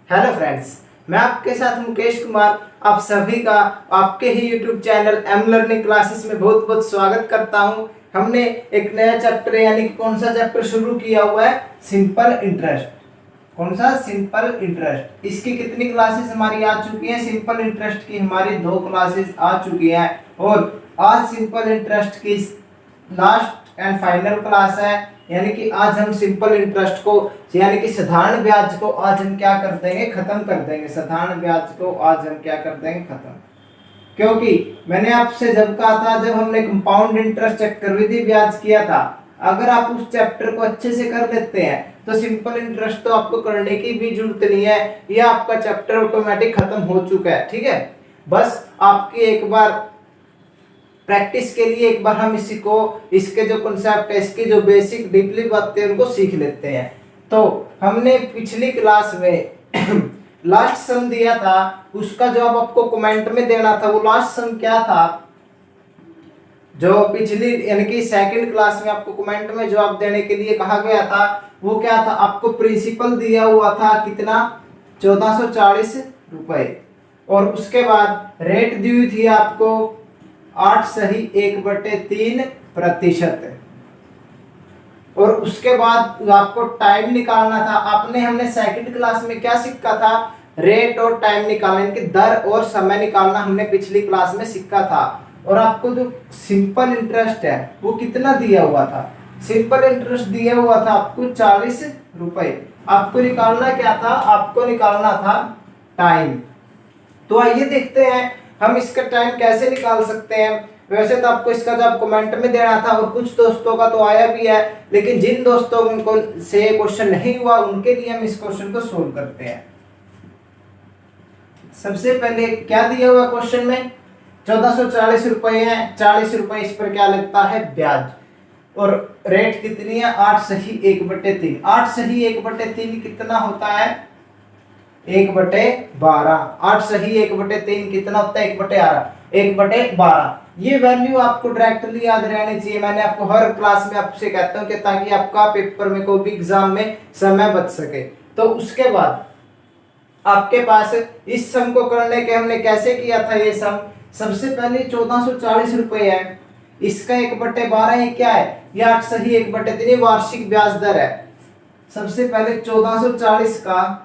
Hello friends, मैं आपके साथ मुकेश कुमार आप सभी का आपके ही YouTube channel M learning classes में बहुत बहुत स्वागत करता हूं। हमने एक नया चैप्टर यानी कि कौन सा चैप्टर शुरू किया हुआ है? Simple interest. कौन सा? Simple interest. इसकी कितनी क्लासेस हमारी आ चुकी हैं? सिंपल इंटरेस्ट की हमारी 2 क्लासेस आ चुकी हैं और आज सिंपल इंटरेस्ट की लास्ट एंड फाइनल क्लास है। यानी कि आज हम सिंपल इंटरेस्ट को यानी कि साधारण ब्याज को आज हम क्या कर देंगे? खत्म कर देंगे। साधारण ब्याज को आज हम क्या कर देंगे? खत्म। क्योंकि मैंने आपसे जब कहा था, जब हमने कंपाउंड इंटरेस्ट चक्रवृद्धि ब्याज किया था, अगर आप उस चैप्टर को अच्छे से कर लेते हैं तो सिंपल इंटरेस्ट तो आपको करने की भी जरूरत नहीं है, यह आपका चैप्टर ऑटोमेटिक खत्म हो चुका है। ठीक है, बस आपकी एक बार प्रैक्टिस के लिए एक बार हम इसके जो कॉन्सेप्ट है, इसकी जो बेसिक डीपली बातें हैं उनको सीख लेते हैं। तो हमने पिछली क्लास में लास्ट सम दिया था, उसका जवाब आपको कमेंट में देना था। वो लास्ट सम क्या था जो पिछली यानी कि सेकंड क्लास में आपको कमेंट में जवाब देने के लिए कहा गया था? वो क्या था? आपको प्रिंसिपल दिया हुआ था कितना? 1440 रुपए। और उसके बाद रेट दी हुई थी आपको 8 सही 1/3%। और उसके बाद आपको टाइम निकालना था। हमने सेकंड क्लास में क्या सीखा था? रेट और टाइम निकालना, इनकी दर और समय निकालना हमने पिछली क्लास में सीखा था। और आपको जो सिंपल इंटरेस्ट है वो कितना दिया हुआ था? सिंपल इंटरेस्ट दिया हुआ था आपको 40 रुपए। आपको निकालना क्या था? आपको निकालना था टाइम। तो आइए देखते हैं हम इसका टाइम कैसे निकाल सकते हैं। वैसे तो आपको इसका जवाब कमेंट में देना था और कुछ दोस्तों का तो आया भी है, लेकिन जिन दोस्तों को से क्वेश्चन नहीं हुआ उनके लिए हम इस क्वेश्चन को सोल्व करते हैं। सबसे पहले क्या दिया हुआ क्वेश्चन में? 1440 रुपए है। 40 रुपए इस पर क्या लगता है? ब्याज। और रेट कितनी है? 8 सही 1/3। 8 सही 1/3 कितना होता है? 1/12। 8 सही 1/3 कितना होता है? 1/12। ये वैल्यू आपको डायरेक्टली याद रहनी चाहिए। मैंने आपको हर क्लास में आपसे कहता हूं कि ताकि आपका पेपर में कोई भी एग्जाम में समय बच सके। तो उसके बाद आपके पास इस सम को करने के हमने कैसे किया था? ये सम सबसे पहले 1440 रुपए है, इसका 1/12 ये क्या है? ये 8 सही 1/3 वार्षिक ब्याज दर है। सबसे पहले 1440 का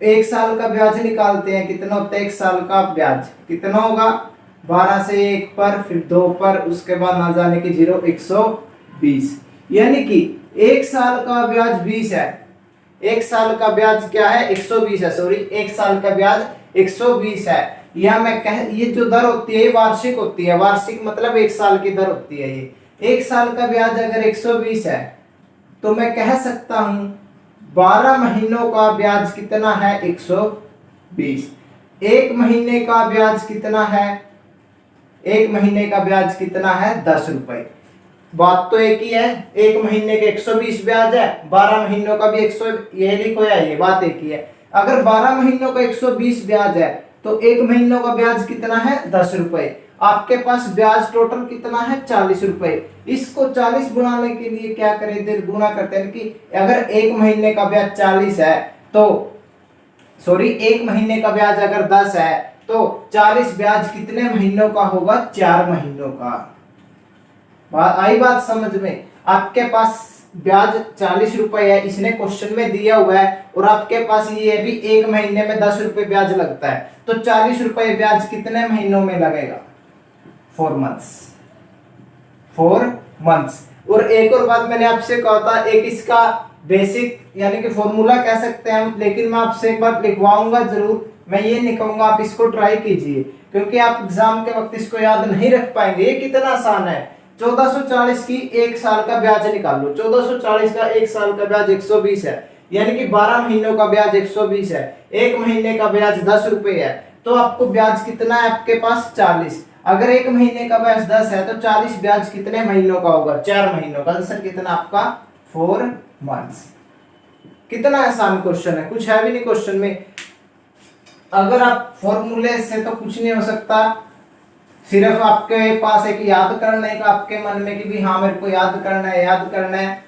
1 साल का ब्याज निकालते हैं। कितना होता है 1 साल का ब्याज? कितना होगा? 12 से 1 पर, फिर 2 पर, उसके बाद ना जाने की 0, 120। यानी कि 1 साल का ब्याज 20 है। 1 साल का ब्याज क्या है? 120 है। सॉरी, 1 साल का ब्याज 120 है। ये जो दर होती है वार्षिक होती है। वार्षिक मतलब 1 साल की दर होती है। ये 1 साल का ब्याज अगर 120 है तो मैं कह सकता हूं 12 महीनों का ब्याज कितना है? 120। 1 महीने का ब्याज कितना है? 1 महीने का ब्याज कितना है? 10 रुपए। बात तो एक ही है। 1 महीने के 120 ब्याज है, 12 महीनों का भी 100, ये लिखो या ये बात एक ही है। अगर 12 महीनों का 120 ब्याज है तो 1 महीनों का ब्याज कितना है? 10 रुपए। आपके पास ब्याज टोटल कितना है? 40 रुपए। इसको 40 बनाने के लिए क्या करें? इधर गुणा करते हैं कि अगर 1 महीने का ब्याज 40 है तो सॉरी 1 महीने का ब्याज अगर 10 है तो 40 ब्याज कितने महीनों का होगा? 4 महीनों का। आई बात समझ में? आपके पास ब्याज 40 रुपए है, इसने क्वेश्चन में दिया हुआ है, और आपके पास ये भी 1 महीने में 10 रुपए ब्याज लगता है, तो 40 रुपए ब्याज कितने महीनों में लगेगा? 4 मंथ्स। 4 मंथ्स। और एक और बात मैंने आपसे कहा था, एक इसका बेसिक यानी कि फॉर्मूला कह सकते हैं हम, लेकिन मैं आपसे एक बार लिखवाऊंगा जरूर। मैं ये नहीं कहूंगा, आप इसको ट्राई कीजिए, क्योंकि आप एग्जाम के वक्त इसको याद नहीं रख पाएंगे। ये कितना आसान है। 1440 की 1 साल का ब्याज निकाल लो। 1440 का 1 साल का ब्याज 120 है, यानी कि 12 महीनों का ब्याज 120 है। 1 महीने का ब्याज 10 रुपए है, तो आपको ब्याज कितना है आपके पास? 40। अगर 1 महीने का ब्याज 10 है तो 40 ब्याज कितने महीनों का होगा? 4 महीनों का। आंसर कितना आपका? 4 मंथ्स। कितना आसान क्वेश्चन है, कुछ है भी नहीं क्वेश्चन में। अगर आप फॉर्मूले से तो कुछ नहीं हो सकता, सिर्फ आपके पास एक याद करने का आपके मन में कि भी हाँ मेरे को याद करना है, याद करना है।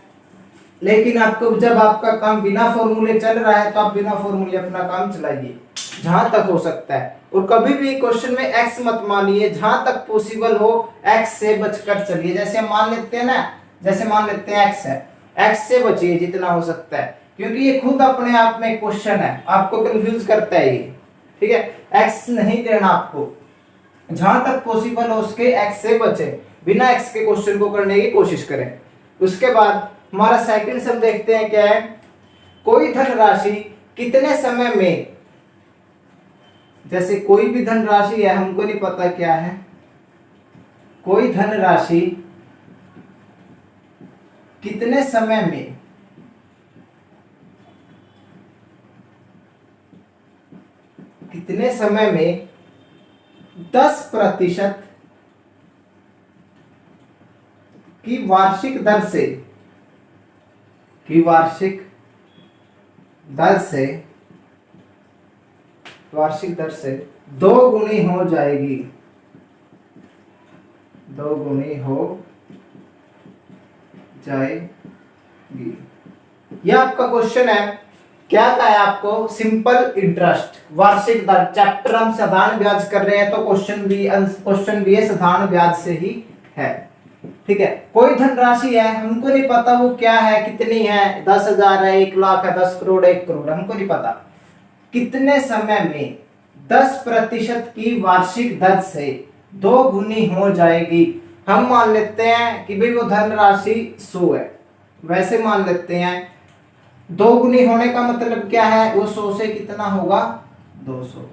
लेकिन आपको जब आपका काम बिना फॉर्मूले चल रहा है तो आप बिना फॉर्मूले अपना काम चलाइए जहां तक हो सकता है। और कभी भी क्वेश्चन में एक्स मत मानिए, जहां तक पॉसिबल हो एक्स से बचकर चलिए। जैसे हम मान लेते हैं ना, जैसे मान लेते हैं एक्स है, एक्स से बचिए जितना हो सकता है, क्योंकि ये खुद अपने आप में एक क्वेश्चन है, आपको कंफ्यूज करता है ये। ठीक है, एक्स नहीं देना आपको, जहां तक पॉसिबल हो उसके एक्स से बचे, बिना एक्स के क्वेश्चन को करने की कोशिश करें। उसके बाद हमारा सेकंड सम देखते हैं क्या है, कोई धनराशि कितने समय में, जैसे कोई भी धनराशि है, हमको नहीं पता क्या है, कोई धनराशि कितने समय में कितने समय में 10% की वार्षिक दर से दो गुनी हो जाएगी, यह आपका क्वेश्चन है। क्या कहा है आपको, सिंपल इंटरेस्ट, वार्षिक दर। चैप्टर हम साधारण ब्याज कर रहे हैं तो क्वेश्चन भी है साधारण ब्याज से ही है। ठीक है, कोई धनराशि है, हमको नहीं पता वो क्या है, कितनी है, 10,000 है, 1 लाख है, 10 करोड़, 1 करोड़, हमको नहीं पता। कितने समय में 10% की वार्षिक दर से 2 गुनी हो जाएगी। हम मान लेते हैं कि भाई वो धनराशि 100 है, वैसे मान लेते हैं 2 गुनी होने का मतलब क्या है, वो 100 से कितना होगा, 200।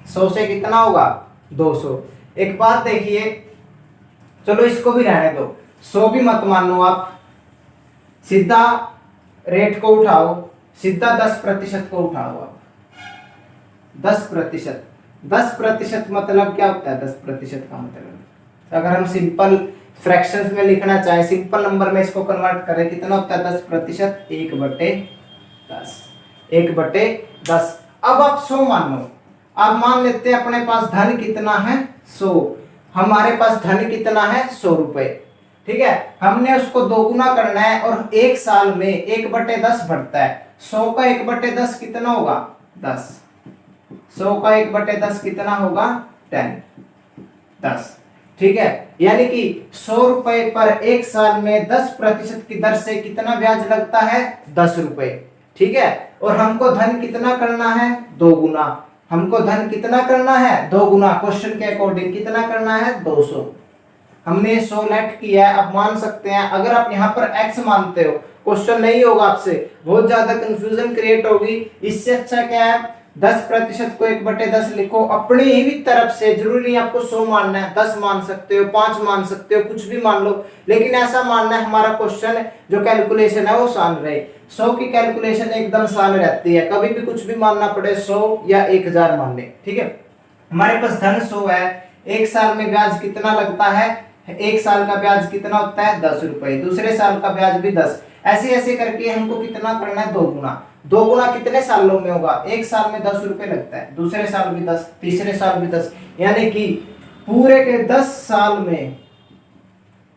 100 से कितना होगा, 200। एक बात देखिए, चलो इसको भी रहने दो, 100 भी मत मानो आप, सीधा रेट को उठाओ, सीधा 10% को उठाओ आप। 10% मतलब क्या होता है, 10% का मतलब अगर हम सिंपल फ्रैक्शंस में लिखना चाहे, सिंपल नंबर में इसको कन्वर्ट करें, कितना होता है 10%, 1/10, 1/10। अब आप 100 मानो, अब मान लेते हैं अपने पास धन कितना है, 100, हमारे पास धन कितना है, 100 रुपए। ठीक है, हमने उसको 2 गुना करना है और 1 साल में 1/10 बढ़ता है। 100 का 1/10 कितना होगा, 10। 100 का 1/10 कितना होगा, 10। ठीक है, यानी कि 100 रुपए पर 1 साल में 10% की दर से कितना ब्याज लगता है, 10 रुपए। ठीक है, और हमको धन कितना करना है, 2 गुना। हमको धन कितना करना है, 2 गुना, क्वेश्चन के अकॉर्डिंग कितना करना है, 200। हमने 100 लेट किया है। अब मान सकते हैं, अगर आप यहाँ पर x मानते हो, क्वेश्चन नहीं होगा आपसे, बहुत ज्यादा कंफ्यूजन क्रिएट होगी। इससे अच्छा क्या है, 10% को 1/10 लिखो अपनी ही तरफ से, जरूरी नहीं आपको 100 मानना है, 10 मान सकते हो, 5 मान सकते हो, कुछ भी मान लो, लेकिन ऐसा मानना है हमारा क्वेश्चन जो कैलकुलेशन है वो आसान रहे। 100 की कैलकुलेशन एकदम आसान रहती है, कभी भी कुछ भी मानना पड़े, 100 या 1000 मान ले। ठीक है, हमारे पास धन 100 है, 1 साल में ब्याज कितना लगता है, 1 साल का ब्याज कितना होता है, 10 रुपए, दूसरे साल का ब्याज भी 10, ऐसे ऐसे करके हमको कितना करना है, 2 गुना। 2 गुना कितने सालों में होगा, 1 साल में 10 रुपए लगता है, दूसरे साल भी 10, तीसरे साल भी 10, यानी कि पूरे के 10 साल में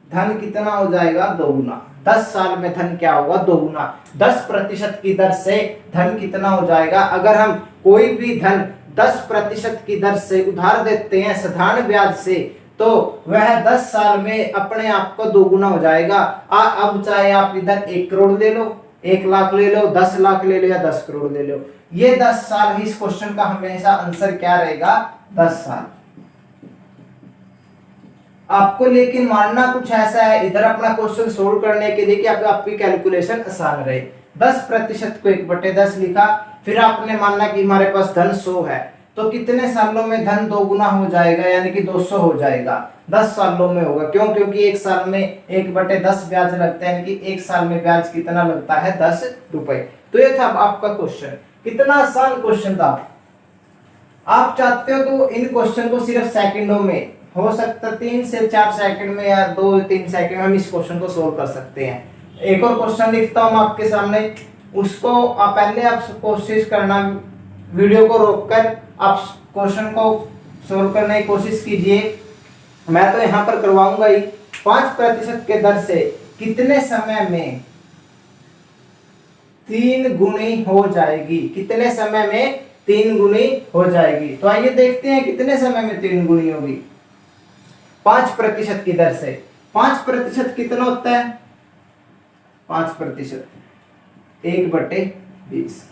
धन कितना हो जाएगा, 2 गुना। 10 साल में धन क्या होगा, 2 गुना। 10% की दर से धन कितना हो जाएगा, अगर हम कोई भी धन 10% की दर से उधार देते हैं साधारण ब्याज से, तो वह 10 साल में अपने आप को 2 गुना हो जाएगा। अब चाहे आप इधर 1 करोड़ ले लो, 1 लाख ले लो, 10 लाख ले लो या 10 करोड़ ले लो, ये 10 साल, इस क्वेश्चन का हमेशा आंसर क्या रहेगा, 10 साल। आपको लेकिन मानना कुछ ऐसा है, इधर अपना क्वेश्चन सोल्व करने के लिए कि आपकी कैलकुलेशन आसान रहे। 10% को 1/10 लिखा, फिर आपने मानना कि हमारे पास धन 100 है, तो कितने सालों में धन 2 गुना हो जाएगा, यानी कि 200 हो जाएगा। 10 सालों में होगा, क्यों, क्योंकि 1 साल में 1/10 ब्याज लगता है, यानी कि 1 साल में ब्याज कितना लगता है, 10 रुपए। तो ये था आपका क्वेश्चन, कितना आसान क्वेश्चन था। आप चाहते हो तो इन क्वेश्चन को सिर्फ सेकंडों में, हो सकता 3 से 4 सेकंड में या 2-3 सेकंड में हम इस क्वेश्चन को सोल्व कर सकते हैं। एक और क्वेश्चन लिखता हूं आपके सामने, उसको आप पहले आप कोशिश करना, वीडियो को रोककर आप क्वेश्चन को सोल्व करने की कोशिश कीजिए। मैं तो यहाँ पर करवाऊंगा ही। 5% के दर से कितने समय में 3 गुनी हो जाएगी, कितने समय में 3 गुनी हो जाएगी। तो आइए देखते हैं कितने समय में 3 गुनी होगी। 5% की दर से। 5% कितना होता है? 5% 1/20।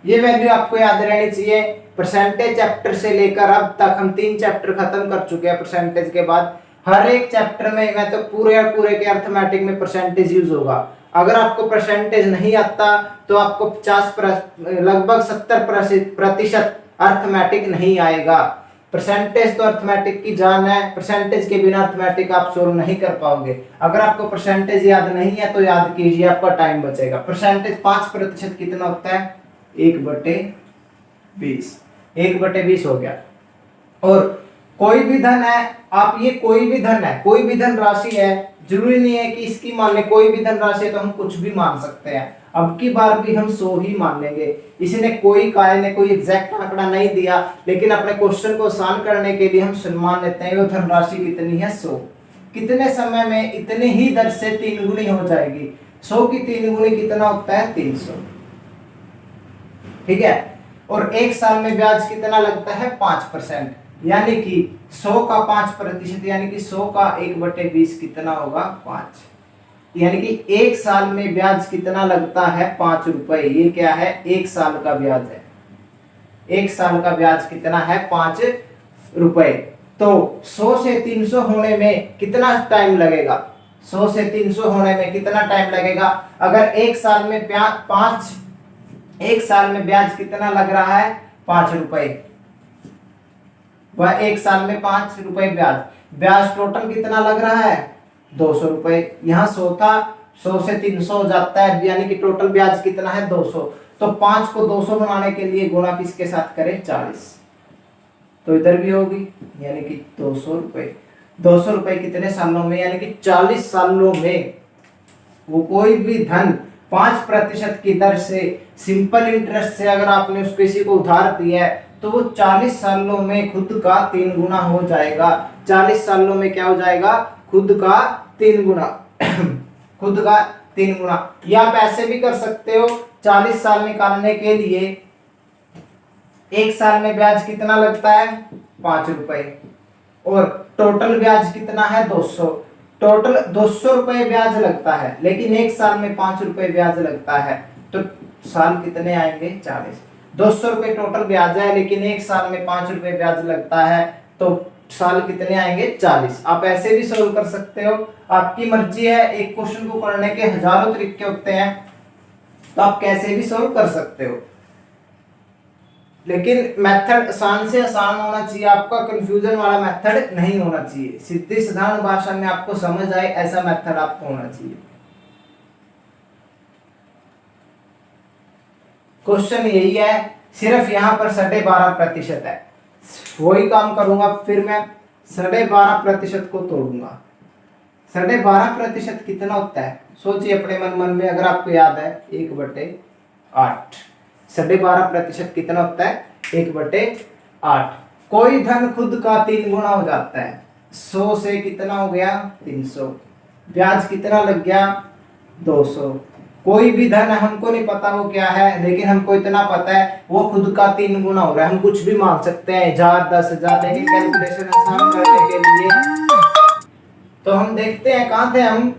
ये वैल्यू आपको याद रहनी चाहिए। परसेंटेज चैप्टर से लेकर अब तक हम 3 चैप्टर खत्म कर चुके हैं परसेंटेज के बाद। हर एक चैप्टर में मैं तो पूरे के अर्थमेटिक में परसेंटेज यूज होगा। अगर आपको परसेंटेज नहीं आता तो आपको लगभग 70% अर्थमेटिक नहीं आएगा। परसेंटेज तो अर्थमेटिक की जान है, परसेंटेज के बिना अर्थमेटिक आप सोल्व नहीं कर पाओगे। अगर आपको परसेंटेज याद नहीं है तो याद कीजिए, आपका टाइम बचेगा। परसेंटेज 5% कितना होता है? 1/20। 1/20 हो गया। और कोई भी धन है, आप ये कोई भी धन है, कोई भी धन राशि है, जरूरी नहीं है कि इसकी मान ले। कोई भी धन राशि है तो हम कुछ भी मान सकते हैं। अब की बार भी हम 100 ही मान लेंगे। इसने कोई काय ने कोई एग्जैक्ट आंकड़ा नहीं दिया, लेकिन अपने क्वेश्चन को आसान करने के लिए हम मान लेते हैं वो धनराशि कितनी है? 100। कितने समय में इतने ही दर से 3 गुनी हो जाएगी? 100 की 3 गुनी कितना होता है? 300। ठीक है। और 1 साल में ब्याज कितना लगता है? 5%। यानी कि 100 का 5% यानी कि 100 का 1/20 कितना होगा? 5। यानी कि 1 साल में ब्याज कितना लगता है? 5 रुपए। ये क्या है? 1 साल का ब्याज है। 1 साल का ब्याज कितना है? 5 रुपए। तो 100 से 300 होने में कितना टाइम लगेगा? 100 से 300 होने में कितना टाइम लगेगा? अगर 1 साल में 1 साल में ब्याज कितना लग रहा है? 5 रुपए। वह 1 साल में 5 रुपए ब्याज टोटल कितना लग रहा है? 200 रुपए। यहाँ 100 था, 100 से 300 हो जाता है, यानी कि टोटल ब्याज कितना है? 200। तो 5 को 200 बनाने के लिए गुणा किसके साथ करें? 40। तो इधर भी होगी, यानी कि 200 रुपए। 200 रुपए कितने सालों में? यानी कि 40 सालों में वो कोई भी धन 5% की दर से, सिंपल इंटरेस्ट से अगर आपने उस किसी को उधार दिया है तो वो 40 सालों में खुद का 3 गुना हो जाएगा। 40 सालों में क्या हो जाएगा? खुद का 3 गुना। खुद का 3 गुना। या आप ऐसे भी कर सकते हो, 40 साल निकालने के लिए 1 साल में ब्याज कितना लगता है? 5 रुपए। और टोटल ब्याज कितना है? 200। टोटल 200 रुपए ब्याज लगता है, लेकिन 1 साल में 5 रुपए ब्याज लगता है। तो साल कितने आएंगे? 40। 200 रुपए टोटल ब्याज है, लेकिन 1 साल में 5 रुपए ब्याज लगता है, तो साल कितने आएंगे? 40। आप ऐसे भी सोल्व कर सकते हो, आपकी मर्जी है। एक क्वेश्चन को करने के हजारों तरीके होते हैं, तो आप कैसे भी सोल्व कर सकते हो, लेकिन मेथड आसान से आसान होना चाहिए। आपका कंफ्यूजन वाला मेथड नहीं होना चाहिए। सीधी साधारण भाषा में आपको समझ आए ऐसा मेथड आपको होना चाहिए। क्वेश्चन यही है, सिर्फ यहाँ पर 12.5% है। वही काम करूंगा, फिर मैं 12.5% को तोड़ूंगा। 12.5% कितना होता है? सोचिए अपने मन में, अगर आपको याद है 1/8। 12.5% कितना होता है? 1/8। कोई धन खुद का 3 गुना हो जाता है। 100 से कितना हो गया? 300। ब्याज कितना लग गया? 200। कोई भी धन हमको नहीं पता वो क्या है, लेकिन हमको इतना पता है वो खुद का 3 गुना हो रहा है। हम कुछ भी मान सकते हैं, 1000, 10,000, लेकिन कैलकुलेशन आसान करने के लिए तो हम देखते हैं कहां थे हम।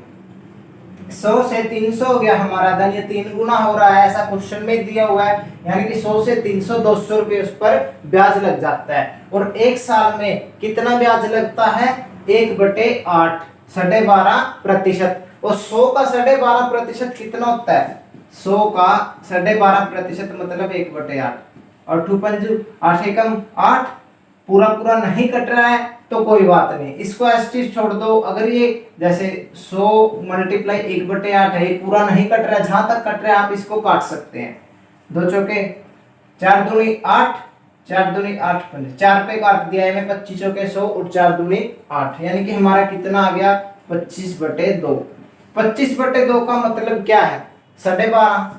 100 से 300 हो गया हमारा धन, ये 3 गुना हो रहा है, ऐसा क्वेश्चन में दिया हुआ है। यानी कि 100 से 300 200 रुपए उस पर ब्याज लग जाता है। और 1 साल में कितना ब्याज लगता है? 1/8, 12.5%। और 100 का 12.5% कितना होता है? 100 का 12.5% मतलब 1/8। और 8 एकम 8, पूरा पूरा नहीं कट रहा है तो कोई बात नहीं, इसको एस्टिस छोड़ दो। अगर ये जैसे 100 × 1/8 है, पूरा नहीं कट रहा है, जहां तक कट रहा है आप इसको काट सकते हैं। 2 चौके 4 दूनी 8, 4 दूनी 8, 4 पे काट दिया है, 25 चौके 100 और 4 दूनी 8, यानी कि हमारा कितना आ गया? 25/2। 25/2 का मतलब क्या है? 12.5।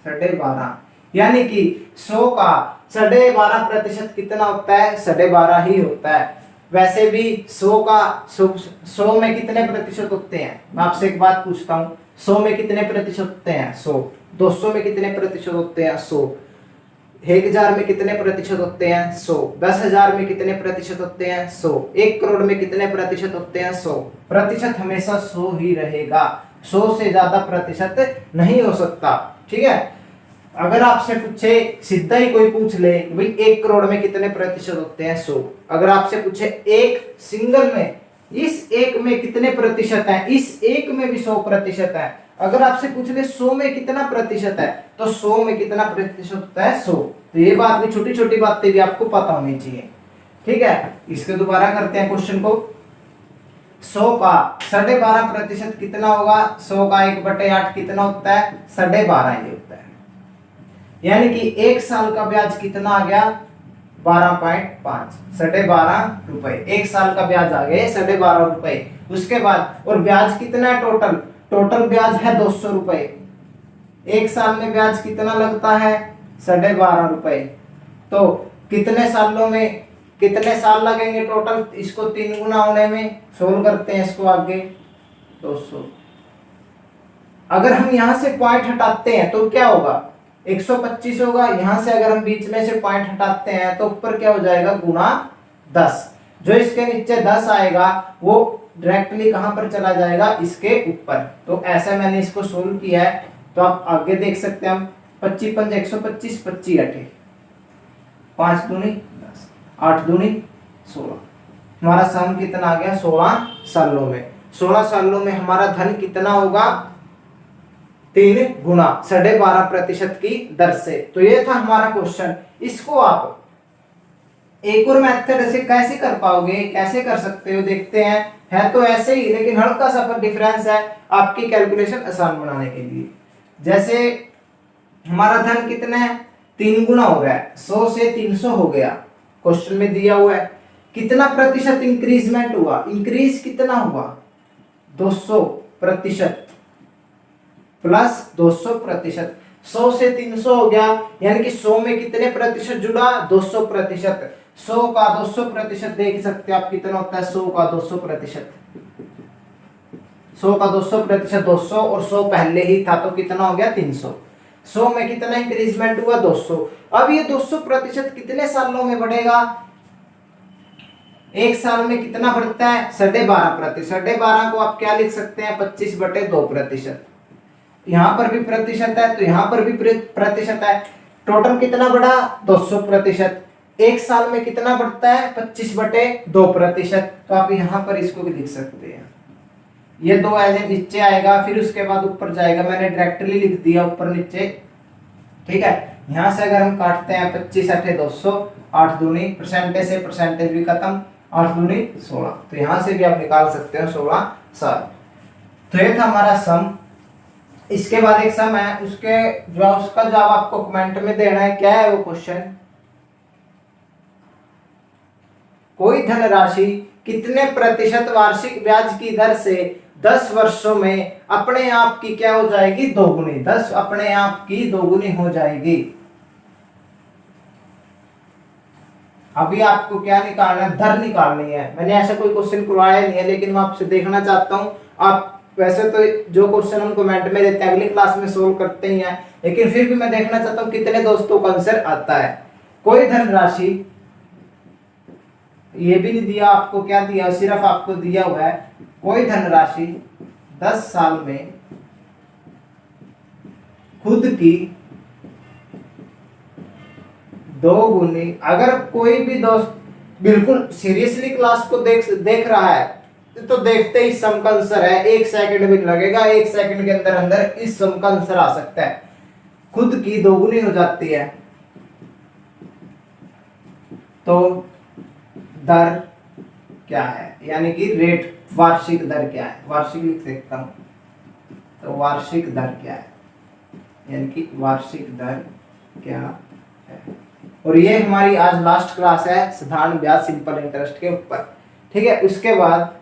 12.5 यानी कि 100 का 12.5% कितना होता है? 12.5 ही होता है। वैसे भी 100 में कितने प्रतिशत होते हैं? मैं आपसे एक बात पूछता हूँ, 100 में कितने प्रतिशत होते हैं? 100। 200 में कितने प्रतिशत होते हैं? 100। 1000 में कितने प्रतिशत होते हैं? 100। 10,000 में कितने प्रतिशत होते हैं? 100। 1 करोड़ में कितने प्रतिशत होते हैं? 100। प्रतिशत हमेशा 100 ही रहेगा, 100 से ज्यादा प्रतिशत नहीं हो सकता। ठीक है, अगर आपसे पूछे, सीधा ही कोई पूछ ले भाई 1 करोड़ में कितने प्रतिशत होते हैं? 100। अगर आपसे पूछे एक सिंगल में, इस एक में कितने प्रतिशत है, इस एक में भी 100% है। अगर आपसे पूछ ले 100 में कितना प्रतिशत है, तो 100 में कितना प्रतिशत होता है? 100। तो ये बात भी, छोटी छोटी बातें भी आपको पता होनी चाहिए। ठीक है, इसके दोबारा करते हैं क्वेश्चन को। 100 का 12.5% कितना होगा? 100 का 1/8 कितना होता है? 12.5 ये होता है। यानी कि 1 साल का ब्याज कितना आ गया? 12.5, 12.5 रुपए। 1 साल का ब्याज आ गया 12.5 रुपए। उसके बाद और ब्याज कितना है? टोटल ब्याज है 200 रुपए। 1 साल में ब्याज कितना लगता है? 12.5 रुपए। तो कितने सालों में कितने साल लगेंगे टोटल? इसको 3 गुना होने में। सोल्व करते हैं इसको आगे। 200, अगर हम यहां से पॉइंट हटाते हैं तो क्या होगा? 125 होगा। यहां से अगर हम बीच में से पॉइंट हटाते हैं तो ऊपर क्या हो जाएगा? गुना 10। जो इसके नीचे 10 आएगा वो डायरेक्टली कहां पर चला जाएगा? इसके ऊपर। तो ऐसा मैंने इसको सोल्व किया है। तो आप आगे देख सकते हैं, हम 25 पंज 125, 25 8, 5 दूनी 10, 8 दूनी 16। हमारा सम कितना आ गया? 16 सालों में। 16 सालों में हमारा धन कितना होगा? 3 गुना 12.5% की दर से। तो ये था हमारा क्वेश्चन। इसको आप एक और मेथड से कैसे कर पाओगे, कैसे कर सकते हो, देखते हैं। है तो ऐसे ही, लेकिन हल्का सा डिफरेंस है आपकी कैलकुलेशन आसान बनाने के लिए। जैसे हमारा धन कितना है? 3 गुना हो रहा है, 100 से 300 हो गया। क्वेश्चन में दिया हुआ है कितना प्रतिशत इंक्रीजमेंट हुआ? इंक्रीज कितना हुआ? 200% प्लस 200%। 100 से 300 हो गया, यानी कि 100 में कितने प्रतिशत जुड़ा? 200%। 100 का 200% देख सकते हैं आप कितना होता है? 100 का 200%। 100 का 200%, 200 और 100 पहले ही था तो कितना हो गया? 300। 100 में कितना इंक्रीजमेंट हुआ? 200। अब ये 200% कितने सालों में बढ़ेगा? 1 साल में कितना बढ़ता है? 12.5%। 12.5 को आप क्या लिख सकते हैं? 25/2%। यहां पर भी प्रतिशत है तो यहां पर भी प्रतिशत है। टोटल कितना बढ़ा? 200%। 1 साल में कितना बढ़ता है? 25/2%। तो आप यहां पर इसको भी लिख सकते हैं। ये 2 ऐसे नीचे आएगा, फिर उसके बाद ऊपर जाएगा। मैंने डायरेक्टली लिख दिया ऊपर नीचे। ठीक है, यहां से अगर हम काटते हैं 25 8 200, 8 दूनी परसेंटेज से परसेंटेज भी खत्म, 8 दूनी 16। तो यहां से भी आप निकाल सकते हो 16 साल। तो ये था हमारा सम। इसके बाद एक सम है, उसका जवाब आपको कमेंट में देना है। क्या है वो क्वेश्चन? कोई धनराशि कितने प्रतिशत वार्षिक ब्याज की दर से 10 वर्षों में अपने आप की क्या हो जाएगी? दोगुनी। 10 अपने आप की दोगुनी हो जाएगी। अभी आपको क्या निकालना है? दर निकालनी है। मैंने ऐसा कोई क्वेश्चन करवाया नहीं है, लेकिन मैं आपसे देखना चाहता हूं। आप वैसे तो जो क्वेश्चन हम कमेंट में देते हैं अगली क्लास में सोल्व करते ही हैं, लेकिन फिर भी मैं देखना चाहता हूं कितने दोस्तों का आंसर आता है। कोई धनराशि, ये भी नहीं दिया आपको, क्या दिया? सिर्फ आपको दिया हुआ है कोई धनराशि 10 साल में खुद की दोगुनी। अगर कोई भी दोस्त बिल्कुल सीरियसली क्लास को देख रहा है तो देखते ही सम का आंसर है। 1 सेकंड भी नहीं लगेगा, 1 सेकंड के अंदर अंदर इस सम का आंसर आ सकता है। खुद की दोगुनी हो जाती है तो दर क्या है? यानी कि रेट, वार्षिक दर क्या है? वार्षिक लिख सकता हूं, तो वार्षिक दर क्या है? यानी कि वार्षिक दर क्या है? और ये हमारी आज लास्ट क्लास है साधारण ब्याज सिंपल इंटरेस्ट के ऊपर। ठीक है, उसके बाद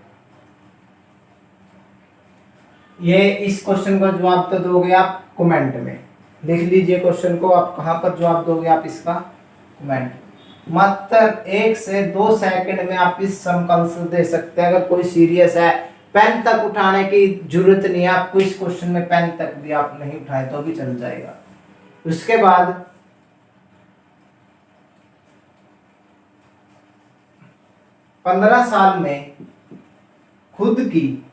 ये इस क्वेश्चन का जवाब तो दोगे आप कमेंट में। लिख लीजिए क्वेश्चन को, आप कहां पर जवाब दोगे? आप इसका कमेंट। मात्र 1 से 2 सेकंड में आप इस सम का आंसर दे सकते हैं। अगर कोई सीरियस है, पेन तक उठाने की जरूरत नहीं है आपको इस क्वेश्चन में, पेन तक भी आप नहीं उठाए तो भी चल जाएगा। उसके बाद 15 साल में खुद की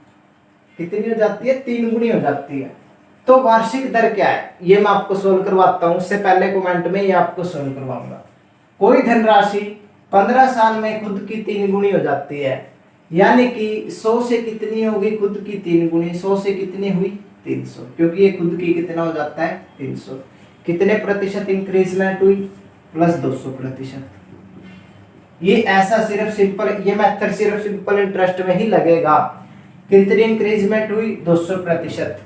कितनी हो जाती है, 3 गुनी हो जाती है। तो वार्षिक दर क्या है ये मैं आपको सोल्व करवाता हूं। उससे पहले कमेंट में ये आपको सोल्व करवाऊंगा। कोई धनराशि 15 साल में खुद की 3 गुनी हो जाती है, यानी कि 100 से कितनी होगी खुद की 3 गुनी, 100 से कितनी हुई 300, क्योंकि ये खुद की कितना हो जाता है 300। कितने प्रतिशत इंक्रीजमेंट हुई, प्लस 200%। ये ऐसा सिर्फ सिंपल, ये मेथड सिर्फ सिंपल इंटरेस्ट में ही लगेगा। कितनी इंक्रीजमेंट हुई 200%।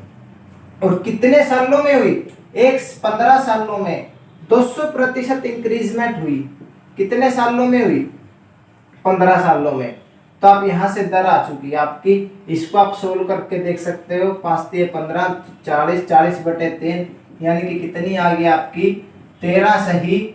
और कितने सालों में हुई, 15 सालों में 200% इंक्रीजमेंट हुई। कितने सालों में हुई, 15 सालों में। तो आप यहां से दर आ चुकी है आपकी, इसको आप सोल्व करके देख सकते हो। 5 3 15 40, 40/3 यानी कि कितनी आ गई आपकी 13 सही,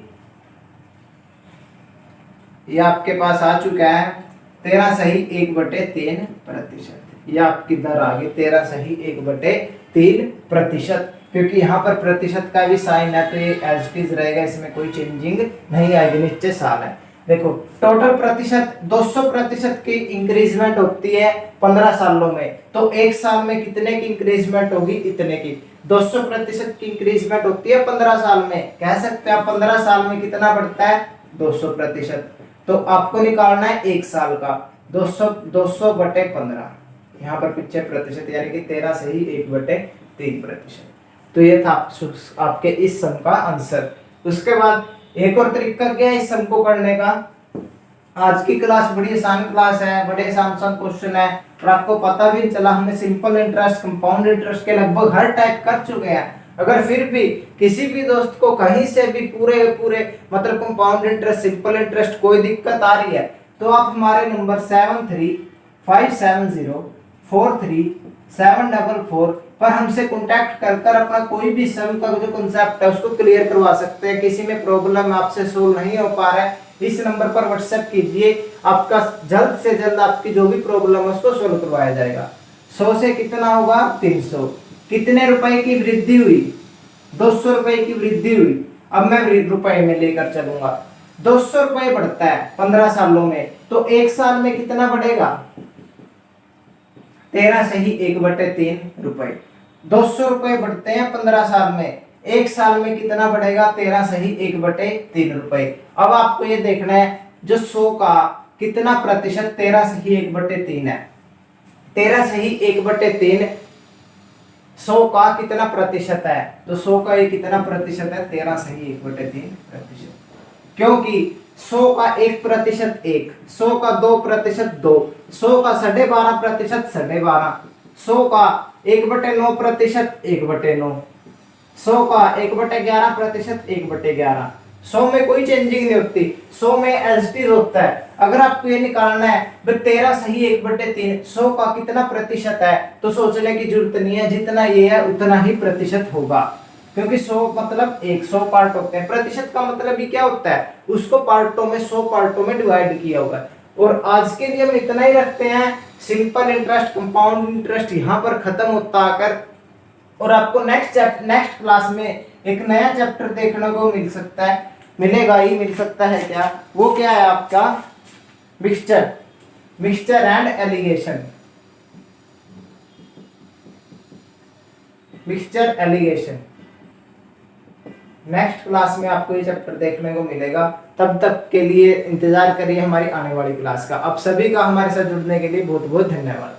ये आपके पास आ चुका है 13 सही 1/3%। ये आपकी दर आ गई 13 सही 1/3%, क्योंकि यहाँ पर प्रतिशत का भी साइन है तो ये एज इट इज रहेगा, इसमें कोई चेंजिंग नहीं आएगी। नीचे साल है, देखो टोटल प्रतिशत 200% की इंक्रीजमेंट होती है 15 सालों में, तो एक साल में कितने की इंक्रीजमेंट होगी, इतने की। 200% की इंक्रीजमेट होती है 15 साल में, कह सकते हैं 15 साल में कितना बढ़ता है 200%। तो आपको निकालना है एक साल का 200/15, यहाँ पर पीछे प्रतिशत यानी कि 13 से ही 1/3%। तो ये था आपके इस सम का आंसर। उसके बाद एक और तरीका क्या है इस सम को करने का। आज की क्लास बड़ी आसान क्लास है, बड़े आसान क्वेश्चन है, और आपको पता भी चला हमने सिंपल इंटरेस्ट, कंपाउंड इंटरेस्ट के लगभग हर टाइप कर चुके हैं। अगर फिर भी किसी भी दोस्त को कहीं से भी पूरे मतलब कंपाउंड इंटरेस्ट, सिंपल इंटरेस्ट कोई दिक्कत आ रही है, तो आप हमारे नंबर 7357043744 पर हमसे कांटेक्ट कर अपना कोई भी सम का जो कांसेप्ट है उसको क्लियर करवा सकते हैं। किसी में प्रॉब्लम आपसे सोल्व नहीं हो पा रहा है, इस नंबर पर व्हाट्सएप कीजिए, आपका जल्द से जल्द आपकी जो भी प्रॉब्लम है उसको सोल्व करवाया जाएगा। 100 से कितना होगा 300। कितने रुपए की वृद्धि हुई, 200 रुपए की वृद्धि हुई। अब मैं रुपए में लेकर चलूंगा, 200 रुपए बढ़ता है 15 सालों में, तो एक साल में कितना बढ़ेगा 13 से ही 1/3 200 रुपए बढ़ते हैं 15 साल में, एक साल में कितना बढ़ेगा 13 से ही 1/3। अब आपको ये देखना है जो 100 का कितना प्रतिशत 13 से ही 1/3 है, 13 से ही 1/3 100 का कितना प्रतिशत है, तो 100 का ये कितना प्रतिशत है 13 से ही 1/3%। क्योंकि 100 का 1% 1, 100 का 2% 2, 100 का 12.5% 12.5, 100 का 1/9% 1/9, 100 का 1/11% 1/11। 100 में कोई चेंजिंग नहीं होती, 100 में एलसीटी होता है। अगर आपको ये निकालना है 13 सही 1/3 100 का कितना प्रतिशत है, तो सोचने की जरूरत नहीं है, जितना ये है उतना ही प्रतिशत होगा, क्योंकि 100 मतलब 100 पार्ट होते हैं। प्रतिशत का मतलब ही क्या होता है, उसको पार्टों में 100 पार्टों में डिवाइड किया होगा। और आज के लिए हम इतना ही रखते हैं। सिंपल इंटरेस्ट, कंपाउंड इंटरेस्ट यहाँ पर खत्म होता आकर, और आपको नेक्स्ट क्लास में एक नया चैप्टर देखने को मिल सकता है, मिलेगा ही, मिल सकता है क्या, वो क्या है आपका mixture and allegation. Mixture allegation next class में आपको ये चैप्टर देखने को मिलेगा। तब तक के लिए इंतजार करिए हमारी आने वाली क्लास का। आप सभी का हमारे साथ जुड़ने के लिए बहुत बहुत धन्यवाद।